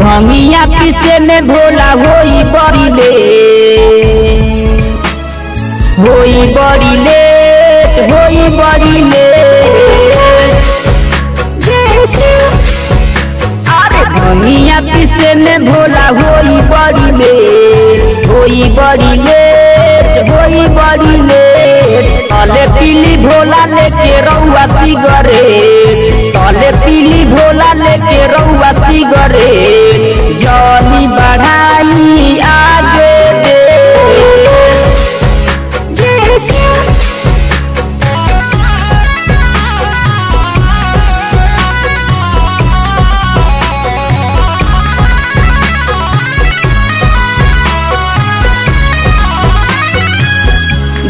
भंगिया पीसे में भोला होई बड़ी लेट, होई बड़ी लेट, होई बड़ी लेट। अरे भंगिया पीसे में भोला होई बड़ी लेट, होई बड़ी लेट, होई बड़ी लेट। तले पीली भोला लेके रउआ सिगरेट, तले पीली भोला लेके रउआ सिगरेट। जली बढ़ाई आगे दे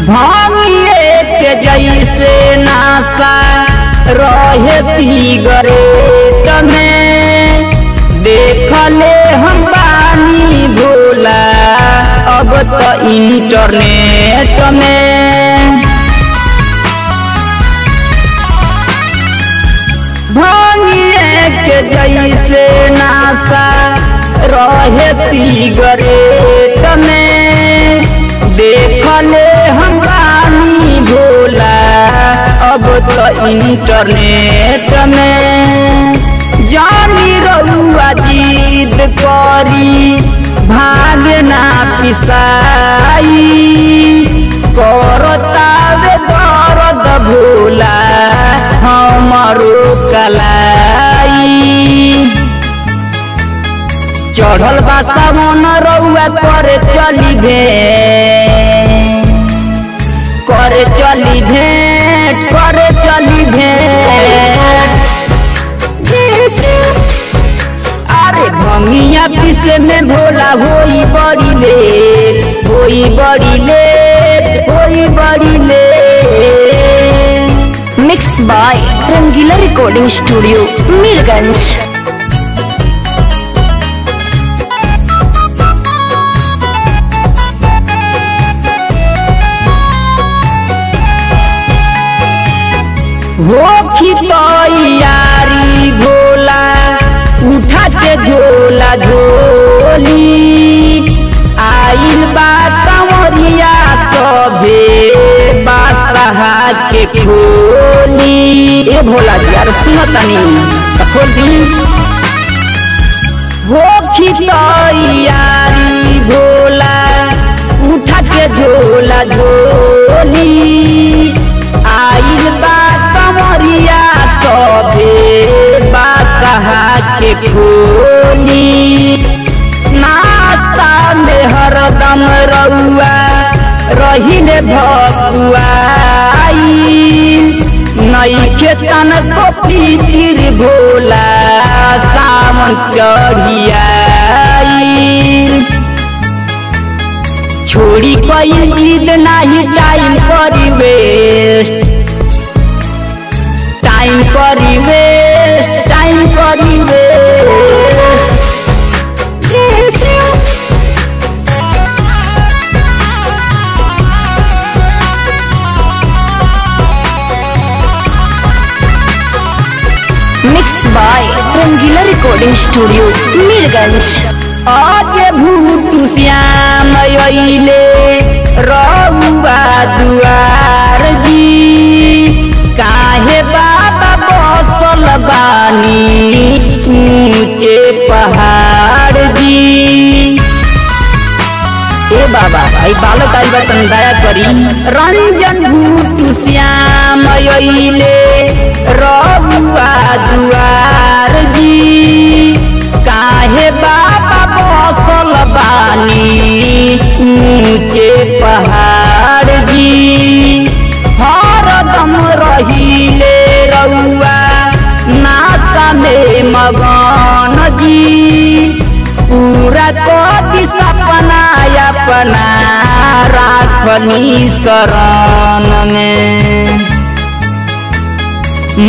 भांगिए के जैसे नासा रहे सिगरेट में। देखले हम बानी भोला अब तो इंटरनेट में। भांगिए के जैसे नासा रहे सिगरेट में। देखले हम बानी भोला अब तो इंटरनेट में। जानी रउआ जिद करी भागना पिसाई, करतावे दर्द भोला हमारो कलाई। चढ़ल बा सावन रउआ करे चली भेंट, करे चली भेंट, करे चली भेंट। अरे भंगिया पीसे में भोला होई बड़ी लेट, होई बड़ी लेट, होई बड़ी late. Mix by Rangila recording studio Mirganj. होखी तैयारी भोला उठा के झोला झोली। आइल बा कंवरिया सभे बासहा के खोली। ए भोला जी यार सुनतनी खोल दी। होखी तैयारी भोला उठा के झोला झोली। आइल बा कंवरिया सभे बासहा के खोली। नाता में हरदम रउआ रहिले भकुआई। नइखे तनको फिकिर भोला सावन चढ़ियाई। छोड़ी कई जिद नाही टाइम करी वेस्ट, टाइम करी वेस्ट, टाइम करी waste. Mix by Rangila recording studio Mirganj. आज भूतु श्याम अइले रउआ दुआर जी। काहे बाबा बसल बानी ऊंचे पहाड़ जी। ए बाबा आई बालक आई बतन दया करी। रंजन भूतु श्याम अइले रउआ दुआर जी। काहे बाबा बसल बानी ऊंचे पहाड़ जी। हरदम रहिले रउआ नाता में मगन जी। पूरा कदी सपना अपना राखनी शरण में।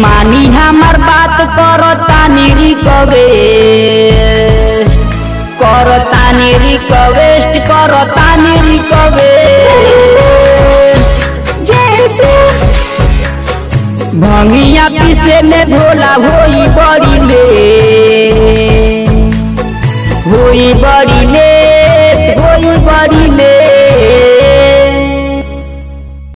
मानी हमार बात करतानी रिक्वेस्ट, करतानी रिक्वेस्ट, करतानी रिक्वेस्ट। भंगिया पीसे में भोला होई बड़ी लेट, होई बड़ी लेट होई बड़ी लेट।